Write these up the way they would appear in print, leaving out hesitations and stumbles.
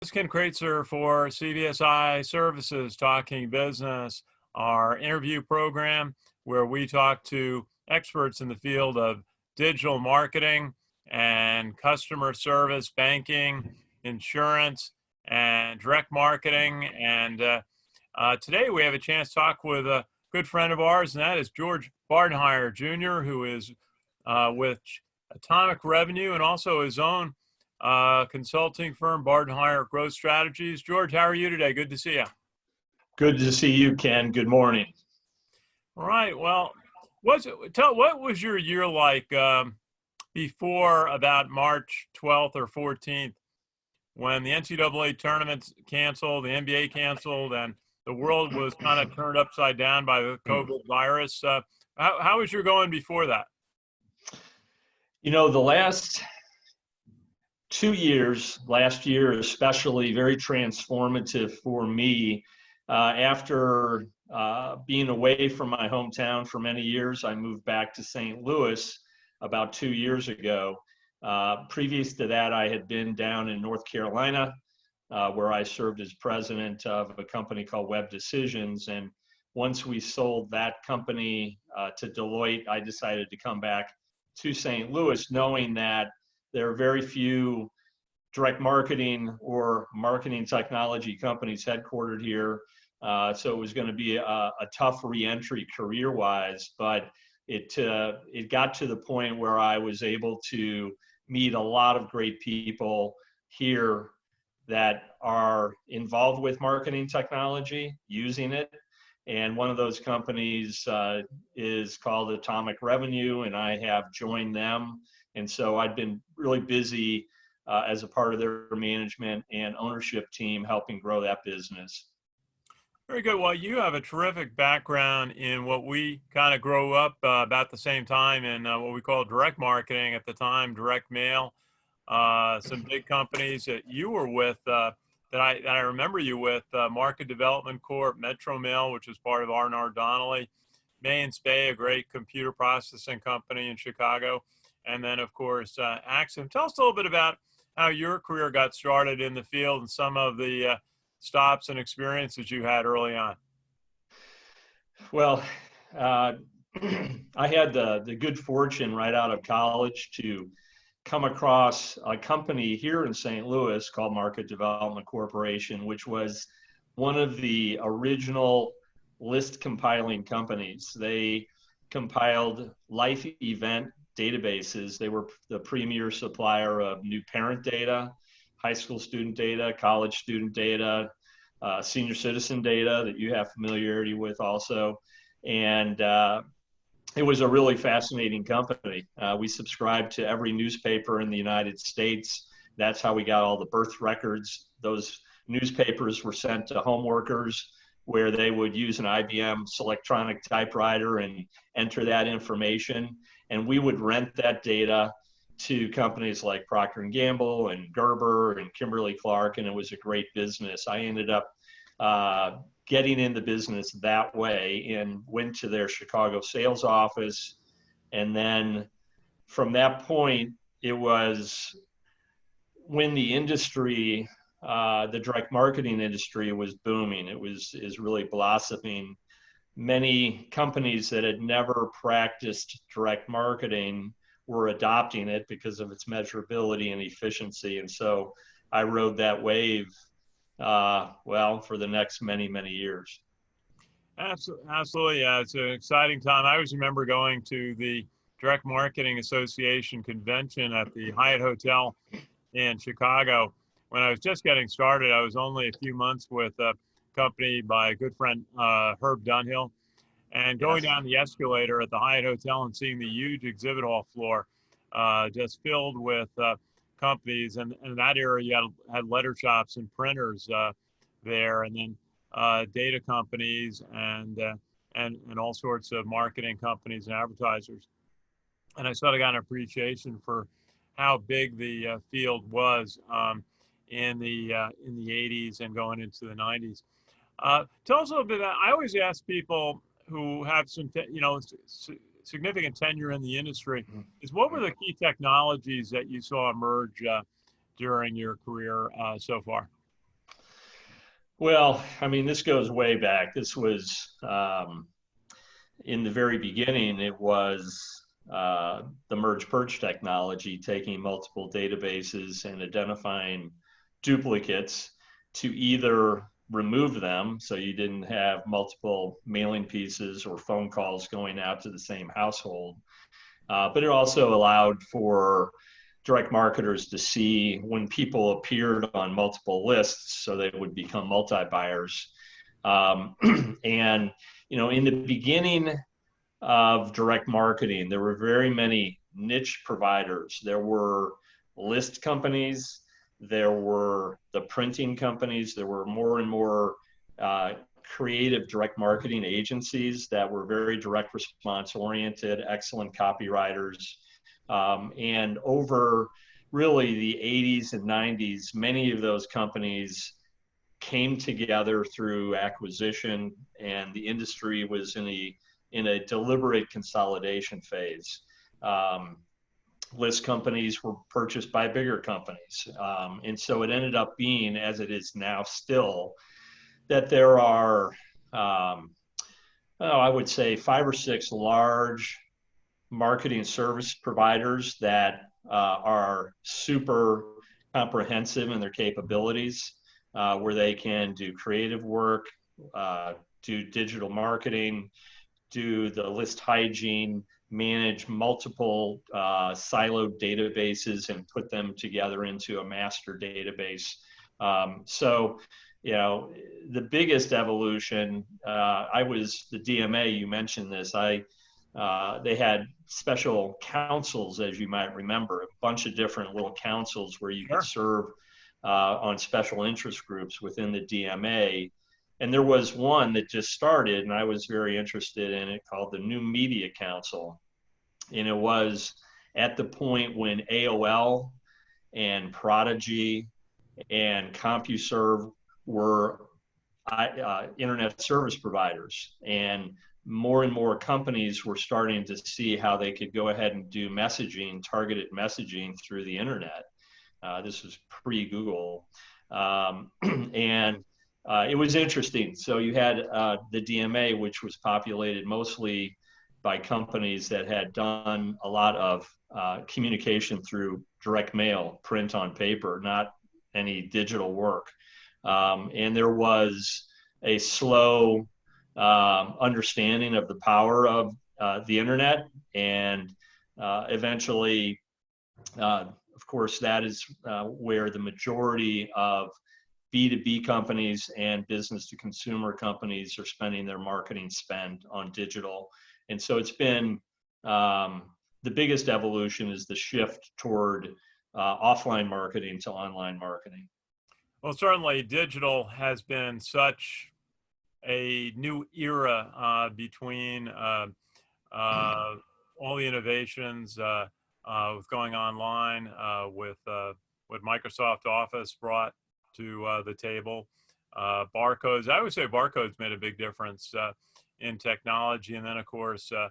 This is Ken Kreitzer for CBSI Services Talking Business, our interview program where we talk to experts in the field of digital marketing and customer service, banking, insurance, and direct marketing. And today we have a chance to talk with a good friend of ours, and that is George Bardenheier Jr., who is with Atomic Revenue and also his own consulting firm, Bardenheier Growth Strategies. George, how are you today? Good to see you. Good to see you, Ken. Good morning. All right. Well, what was your year like before about March 12th or 14th when the NCAA tournament canceled, the NBA canceled, and the world was kind of turned upside down by the COVID virus? How was your going before that? You know, the last 2 years, last year especially, very transformative for me. After being away from my hometown for many years, I moved back to St. Louis about 2 years ago. Previous to that, I had been down in North Carolina, where I served as president of a company called Web Decisions. And once we sold that company to Deloitte, I decided to come back to St. Louis, knowing that there are very few direct marketing or marketing technology companies headquartered here. So it was going to be a tough reentry career-wise, but it got to the point where I was able to meet a lot of great people here that are involved with marketing technology, using it. And one of those companies is called Atomic Revenue, and I have joined them. And so I've been really busy as a part of their management and ownership team helping grow that business. Very good. Well, you have a terrific background in what we kind of grew up about the same time in what we call direct marketing at the time, direct mail, some big companies that you were with that I remember you with, Market Development Corp, Metromail, which was part of RR Donnelly, May&Speh, a great computer processing company in Chicago. And then, of course, Acxiom. Tell us a little bit about how your career got started in the field and some of the stops and experiences you had early on. Well, I had the good fortune right out of college to come across a company here in St. Louis called Market Development Corporation, which was one of the original list compiling companies. They compiled life event databases. They were the premier supplier of new parent data, high school student data, college student data, senior citizen data that you have familiarity with also. And it was a really fascinating company. We subscribed to every newspaper in the United States. That's how we got all the birth records. Those newspapers were sent to home workers where they would use an IBM electronic typewriter and enter that information. And we would rent that data to companies like Procter & Gamble and Gerber and Kimberly-Clark, and it was a great business. I ended up getting in the business that way and went to their Chicago sales office. And then from that point, it was when the industry, the direct marketing industry was booming. Is really blossoming. Many companies that had never practiced direct marketing were adopting it because of its measurability and efficiency. And so I rode that wave, for the next many, many years. Absolutely. Yeah, it's an exciting time. I always remember going to the Direct Marketing Association convention at the Hyatt Hotel in Chicago. When I was just getting started, I was only a few months with a company by a good friend, Herb Dunhill, and going down the escalator at the Hyatt Hotel and seeing the huge exhibit hall floor just filled with companies. And in that era, you had letter shops and printers there, and then data companies and all sorts of marketing companies and advertisers. And I sort of got an appreciation for how big the field was in the 80s and going into the 90s. Tell us a little bit about, I always ask people who have some, significant tenure in the industry, is what were the key technologies that you saw emerge during your career so far? Well, I mean, this goes way back. This was in the very beginning, it was the merge purge technology, taking multiple databases and identifying duplicates to either remove them so you didn't have multiple mailing pieces or phone calls going out to the same household. But it also allowed for direct marketers to see when people appeared on multiple lists so they would become multi-buyers. And, you know, in the beginning of direct marketing, there were very many niche providers. There were list companies, there were the printing companies, there were more and more creative direct marketing agencies that were very direct response oriented, excellent copywriters. And over really the 80s and 90s, many of those companies came together through acquisition, and the industry was in a deliberate consolidation phase. List companies were purchased by bigger companies. And so it ended up being, as it is now still, that there are, I would say 5 or 6 large marketing service providers that are super comprehensive in their capabilities, where they can do creative work, do digital marketing, do the list hygiene, manage multiple siloed databases and put them together into a master database. So, you know, the biggest evolution, I was the DMA, you mentioned this, they had special councils, as you might remember, a bunch of different little councils where you could serve on special interest groups within the DMA. And there was one that just started, and I was very interested in it, called the New Media Council. And it was at the point when AOL and Prodigy and CompuServe were internet service providers. And more companies were starting to see how they could go ahead and do messaging, targeted messaging through the internet. This was pre-Google. And it was interesting. So you had the DMA, which was populated mostly by companies that had done a lot of communication through direct mail, print on paper, not any digital work. And there was a slow understanding of the power of the internet. And eventually, of course, that is where the majority of B2B companies and business to consumer companies are spending their marketing spend on digital. And so it's been the biggest evolution is the shift toward offline marketing to online marketing. Well, certainly digital has been such a new era between all the innovations with going online, with what Microsoft Office brought to the table. Barcodes, I would say barcodes made a big difference in technology. And then, of course, the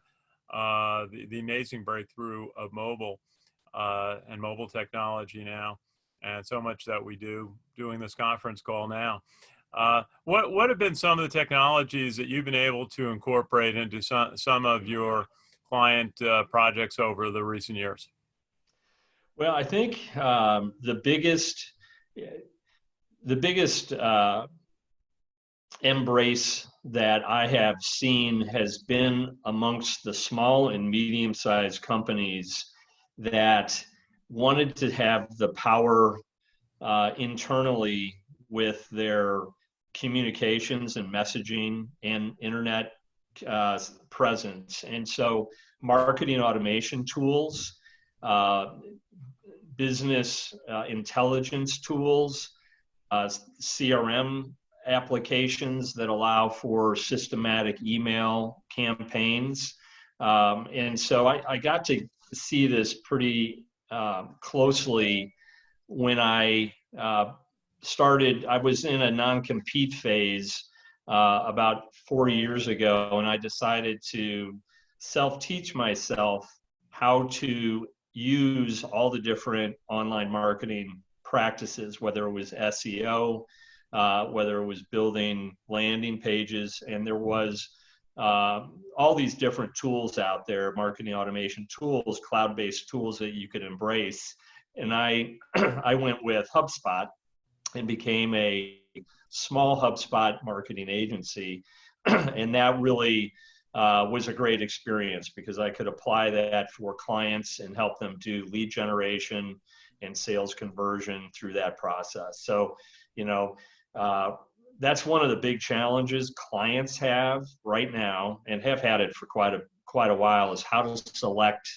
amazing breakthrough of mobile and mobile technology now, and so much that we do doing this conference call now. What have been some of the technologies that you've been able to incorporate into some of your client projects over the recent years? Well, I think the biggest embrace that I have seen has been amongst the small and medium-sized companies that wanted to have the power internally with their communications and messaging and internet presence. And so marketing automation tools, business intelligence tools, CRM applications that allow for systematic email campaigns. And so I got to see this pretty closely when I started. I was in a non-compete phase about 4 years ago, and I decided to self-teach myself how to use all the different online marketing practices, whether it was SEO, whether it was building landing pages, and there was all these different tools out there, marketing automation tools, cloud-based tools that you could embrace. And I went with HubSpot and became a small HubSpot marketing agency. And that really was a great experience because I could apply that for clients and help them do lead generation and sales conversion through that process. So, that's one of the big challenges clients have right now and have had it for quite a while, is how to select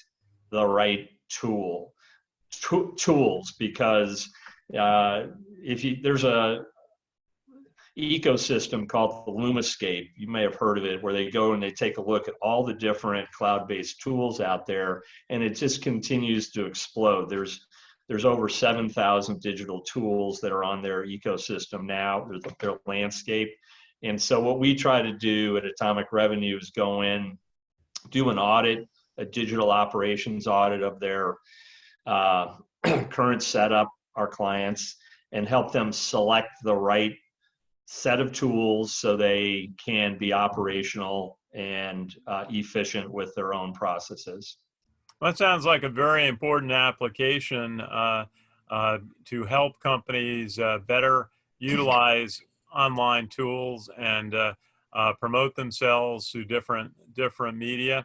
the right tools, because there's a ecosystem called the Lumascape. You may have heard of it, where they go and they take a look at all the different cloud-based tools out there, and it just continues to explode. There's over 7,000 digital tools that are on their ecosystem now, their landscape. And so what we try to do at Atomic Revenue is go in, do an audit, a digital operations audit of their current setup, our clients, and help them select the right set of tools so they can be operational and efficient with their own processes. Well, that sounds like a very important application to help companies better utilize online tools and promote themselves through different media.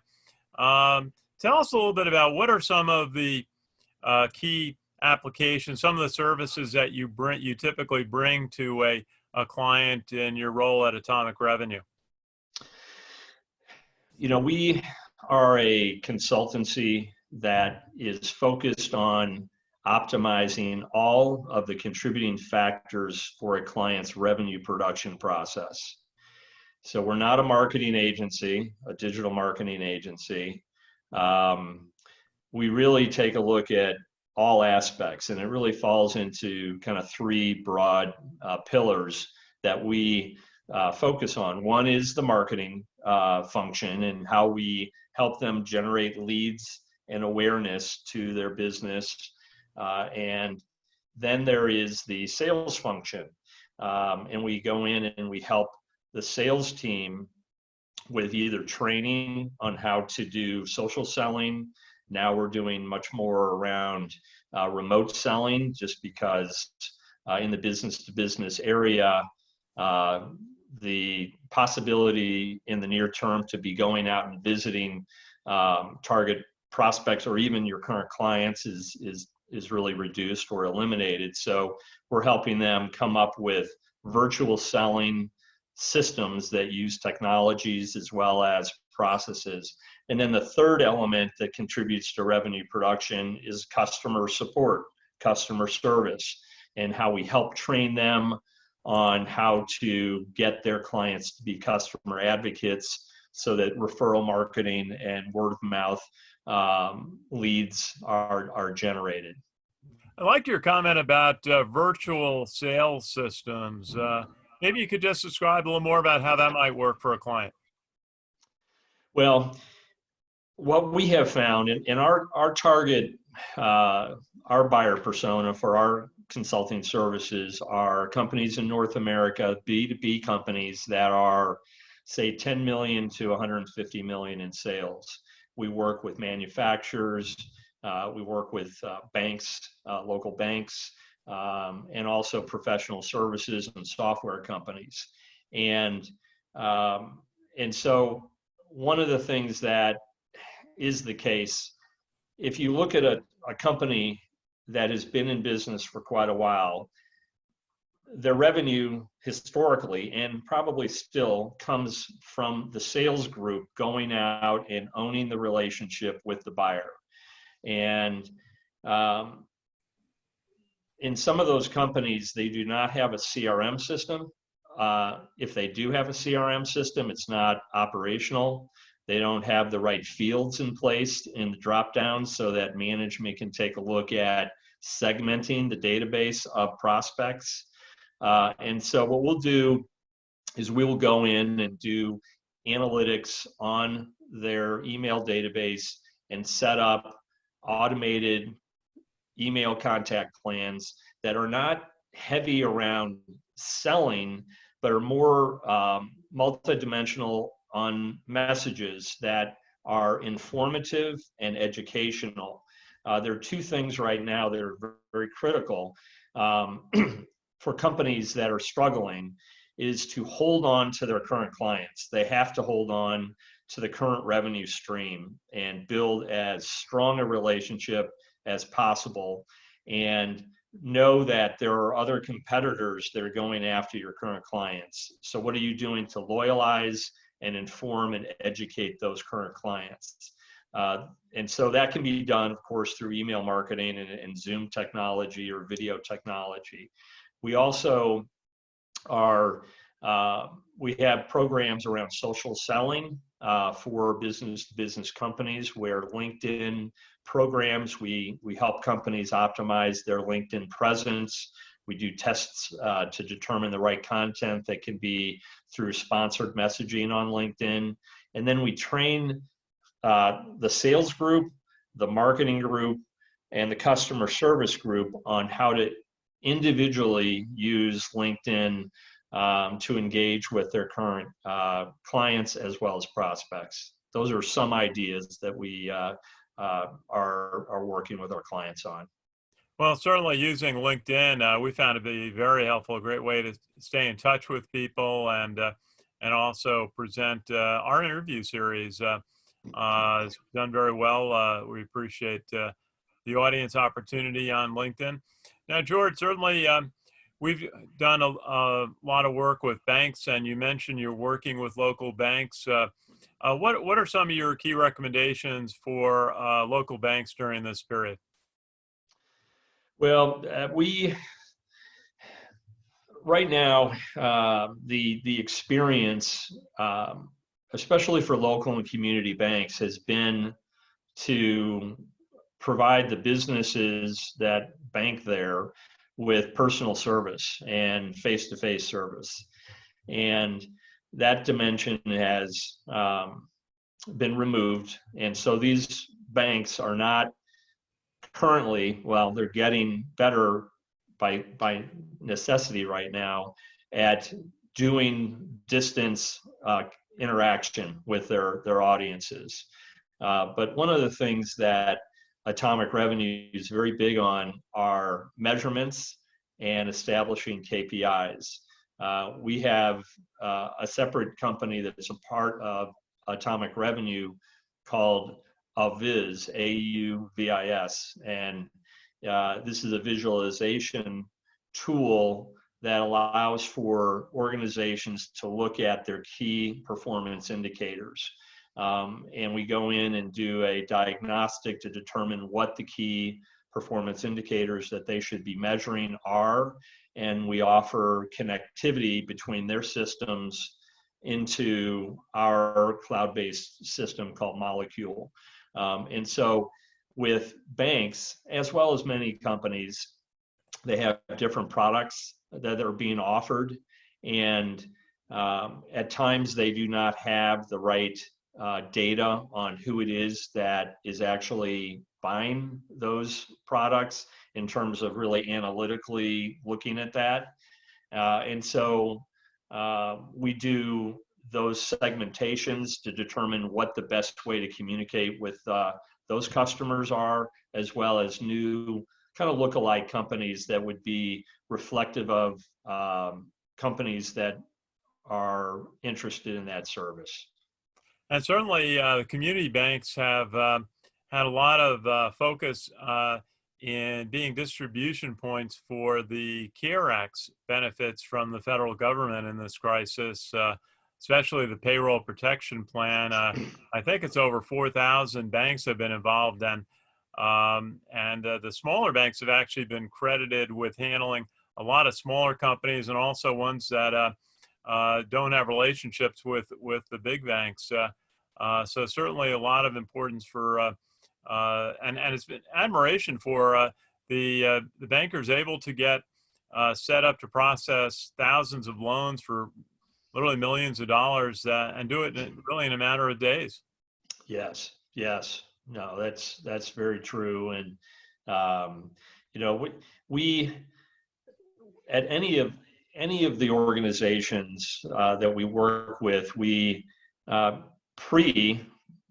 Tell us a little bit about what are some of the key applications, some of the services that you typically bring to a client in your role at Atomic Revenue. We are a consultancy that is focused on optimizing all of the contributing factors for a client's revenue production process. So we're not a marketing agency, a digital marketing agency. We really take a look at all aspects, and it really falls into kind of three broad pillars that we focus on. One is the marketing function and how we help them generate leads and awareness to their business. And then there is the sales function. And we go in and we help the sales team with either training on how to do social selling. Now we're doing much more around remote selling, just because in the business-to-business area, the possibility in the near term to be going out and visiting target prospects or even your current clients is really reduced or eliminated. So we're helping them come up with virtual selling systems that use technologies as well as processes. And then the third element that contributes to revenue production is customer support, customer service, and how we help train them on how to get their clients to be customer advocates so that referral marketing and word of mouth leads are generated. I liked your comment about virtual sales systems. Maybe you could just describe a little more about how that might work for a client. Well, what we have found in our target, our buyer persona for our consulting services are companies in North America, B2B companies that are, say, 10 million to 150 million in sales. We work with manufacturers, we work with banks, local banks, and also professional services and software companies. And so one of the things that is the case, if you look at a company that has been in business for quite a while, their revenue historically and probably still comes from the sales group going out and owning the relationship with the buyer. And in some of those companies, they do not have a CRM system. If they do have a CRM system, it's not operational. They don't have the right fields in place in the drop down so that management can take a look at segmenting the database of prospects. And so what we'll do is we will go in and do analytics on their email database and set up automated email contact plans that are not heavy around selling, but are more multidimensional on messages that are informative and educational. There are two things right now that are very critical for companies that are struggling, is to hold on to their current clients. They have to hold on to the current revenue stream and build as strong a relationship as possible, and know that there are other competitors that are going after your current clients. So what are you doing to loyalize and inform and educate those current clients? And so that can be done, of course, through email marketing and Zoom technology or video technology. We also we have programs around social selling for business-to-business companies, where LinkedIn programs, we help companies optimize their LinkedIn presence. We do tests to determine the right content that can be through sponsored messaging on LinkedIn. And then we train the sales group, the marketing group, and the customer service group on how to individually use LinkedIn to engage with their current clients as well as prospects. Those are some ideas that we are working with our clients on. Well, certainly using LinkedIn, we found to be very helpful, a great way to stay in touch with people and also present our interview series. It's done very well. We appreciate the audience opportunity on LinkedIn. Now, George, certainly we've done a lot of work with banks, and you mentioned you're working with local banks. What are some of your key recommendations for local banks during this period? Well, right now, the experience, especially for local and community banks, has been to provide the businesses that bank there with personal service and face-to-face service. And that dimension has been removed. And so these banks are not currently, well, they're getting better by necessity right now at doing distance interaction with their audiences. But one of the things that Atomic Revenue is very big on are measurements and establishing KPIs. We have a separate company that's a part of Atomic Revenue called AUVIS, A-U-V-I-S, and this is a visualization tool that allows for organizations to look at their key performance indicators. And we go in and do a diagnostic to determine what the key performance indicators that they should be measuring are, and we offer connectivity between their systems into our cloud-based system called Molecule. And so with banks, as well as many companies, they have different products that are being offered, and at times they do not have the right data on who it is that is actually buying those products in terms of really analytically looking at that. And so we do those segmentations to determine what the best way to communicate with those customers are, as well as new kind of lookalike companies that would be reflective of companies that are interested in that service. And certainly the community banks have had a lot of focus in being distribution points for the CARES Act benefits from the federal government in this crisis, especially the payroll protection plan. I think it's over 4,000 banks have been involved, and the smaller banks have actually been credited with handling a lot of smaller companies and also ones that don't have relationships with the big banks. So certainly a lot of importance for, and it's been admiration for the bankers able to get set up to process thousands of loans for literally millions of dollars and do it really in a matter of days. Yes. No, that's very true. And, you know, we at any of the organizations that we work with, we pre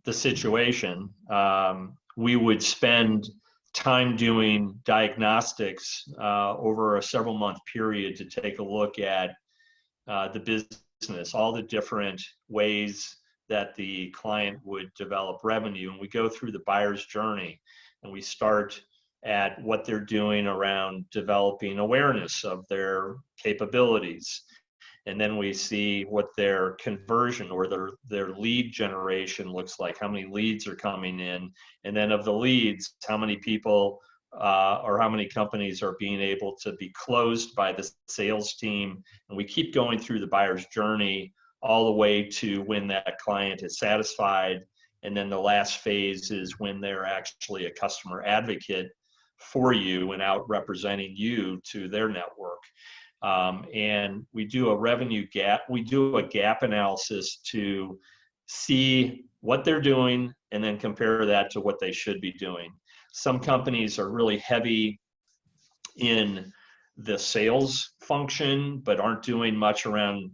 the situation, we would spend time doing diagnostics over a several month period to take a look at the business, all the different ways that the client would develop revenue. And we go through the buyer's journey, and we start at what they're doing around developing awareness of their capabilities. And then we see what their conversion or their lead generation looks like, how many leads are coming in. And then of the leads, how many people or how many companies are being able to be closed by the sales team. And we keep going through the buyer's journey all the way to when that client is satisfied. And then the last phase is when they're actually a customer advocate for you and out representing you to their network. And we do a revenue gap. We do a gap analysis to see what they're doing and then compare that to what they should be doing. Some companies are really heavy in the sales function, but aren't doing much around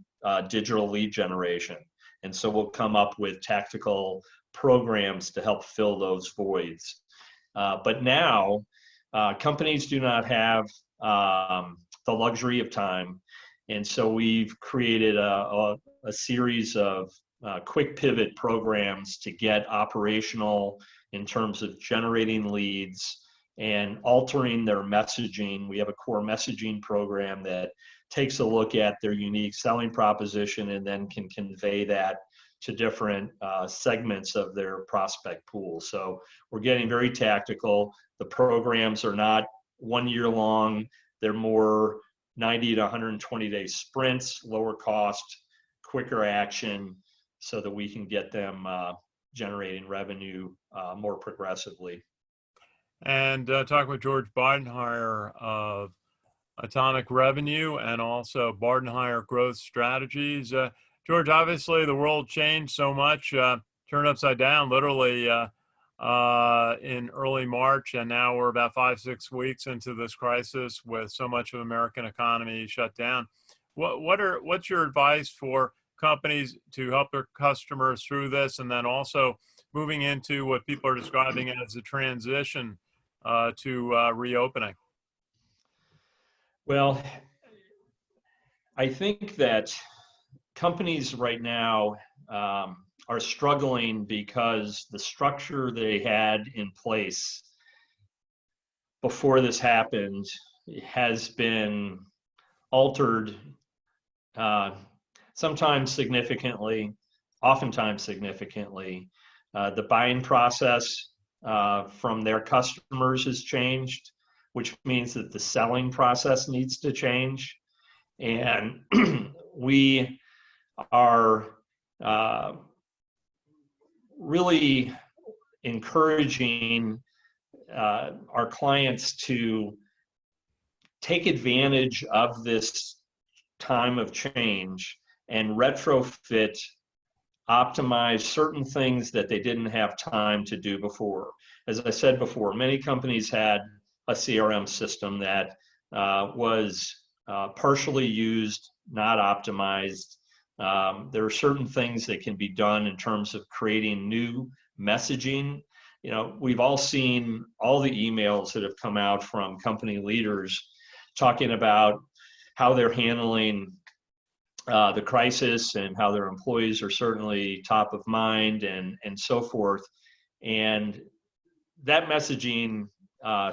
digital lead generation. And so we'll come up with tactical programs to help fill those voids. But now, companies do not have the luxury of time. And so we've created a series of quick pivot programs to get operational in terms of generating leads and altering their messaging. We have a core messaging program that takes a look at their unique selling proposition and then can convey that to different segments of their prospect pool. So we're getting very tactical. The programs are not 1 year long. They're more 90 to 120 day sprints, lower cost, quicker action, so that we can get them generating revenue more progressively. And talking with George Bardenheier of Atomic Revenue and also Bardenheier Growth Strategies. George, obviously the world changed so much, turned upside down literally in early March, and now we're about 5-6 weeks into this crisis with so much of the American economy shut down. What's your advice for companies to help their customers through this, and then also moving into what people are describing as a transition to reopening? Well, I think that companies right now are struggling because the structure they had in place before this happened has been altered, sometimes significantly, oftentimes significantly. The buying process from their customers has changed, which means that the selling process needs to change. And we are really encouraging our clients to take advantage of this time of change and retrofit, optimize certain things that they didn't have time to do before. As I said before, many companies had a CRM system that was partially used, not optimized. There are certain things that can be done in terms of creating new messaging. You know, we've all seen all the emails that have come out from company leaders talking about how they're handling the crisis and how their employees are certainly top of mind and so forth. And that messaging,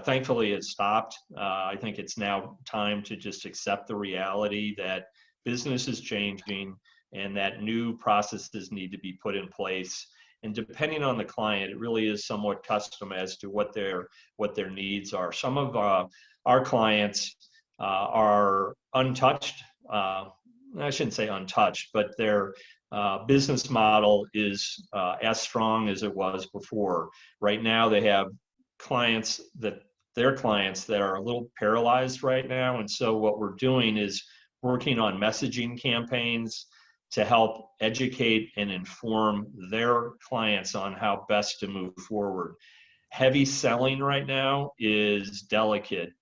thankfully, has stopped. I think it's now time to just accept the reality that business is changing and that new processes need to be put in place. And depending on the client, it really is somewhat custom as to what their needs are. Some of our clients are untouched. I shouldn't say untouched, but their business model is as strong as it was before. Right now, they have their clients that are a little paralyzed right now. And so what we're doing is working on messaging campaigns to help educate and inform their clients on how best to move forward. Heavy selling right now is delicate.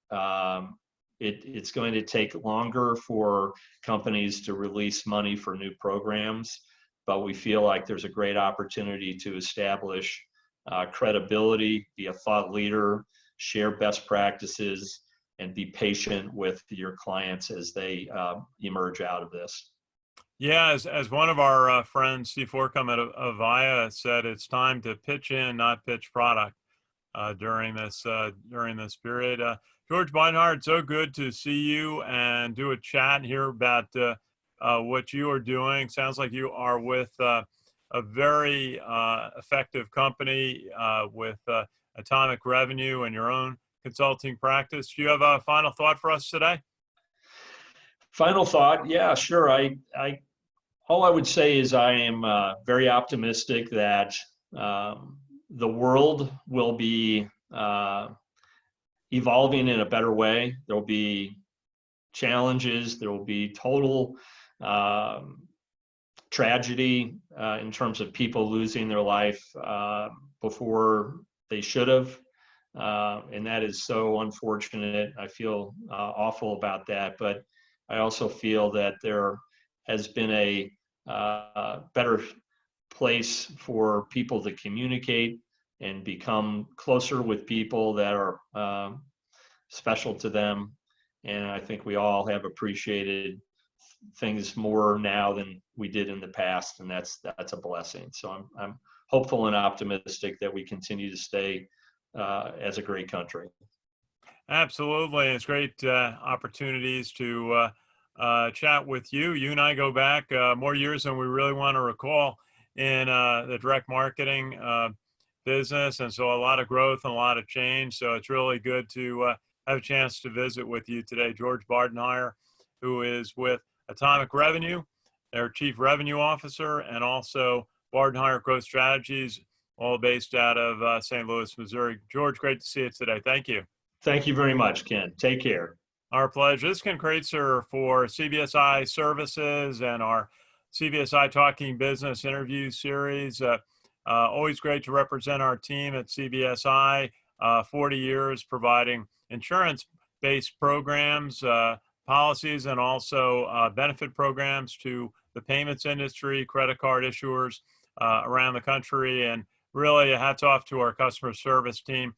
It's going to take longer for companies to release money for new programs, but we feel like there's a great opportunity to establish credibility, be a thought leader, share best practices, and be patient with your clients as they emerge out of this. Yeah, as one of our friends, Steve Forcom at Avaya, said, it's time to pitch in, not pitch product during this period. George Bardenheier, it's so good to see you and do a chat and hear about what you are doing. Sounds like you are with a very effective company with atomic revenue and your own consulting practice. Do you have a final thought for us today? Final thought, yeah, sure. All I would say is I am very optimistic that the world will be evolving in a better way. There will be challenges. There will be total tragedy in terms of people losing their life before they should have. And that is so unfortunate. I feel awful about that. But I also feel that there has been a better place for people to communicate and become closer with people that are special to them. And I think we all have appreciated things more now than we did in the past, and that's a blessing. So I'm hopeful and optimistic that we continue to stay as a great country. Absolutely. It's great opportunities to chat with you. You and I go back more years than we really want to recall in the direct marketing business. And so a lot of growth and a lot of change. So it's really good to have a chance to visit with you today. George Bardenheier, who is with Atomic Revenue, their Chief Revenue Officer, and also Bardenheier Growth Strategies, all based out of St. Louis, Missouri. George, great to see you today. Thank you. Thank you very much, Ken. Take care. Our pleasure. This is Ken Kreitzer for CBSI Services and our CBSI Talking Business interview series. Always great to represent our team at CBSI. 40 years providing insurance-based programs, policies, and also benefit programs to the payments industry, credit card issuers around the country. And really, hats off to our customer service team.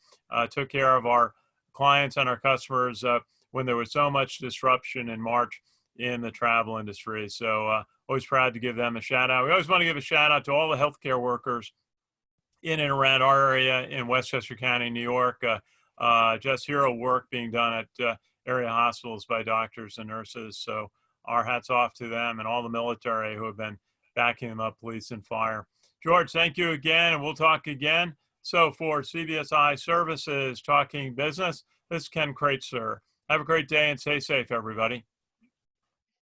Took care of our clients and our customers when there was so much disruption in March in the travel industry. So always proud to give them a shout out. We always want to give a shout out to all the healthcare workers in and around our area in Westchester County, New York. Just hero work being done at area hospitals by doctors and nurses. So our hats off to them and all the military who have been backing them up, police and fire. George, thank you again, and we'll talk again. So for CBSI Services Talking Business, this is Ken Kreitzer. Have a great day and stay safe, everybody.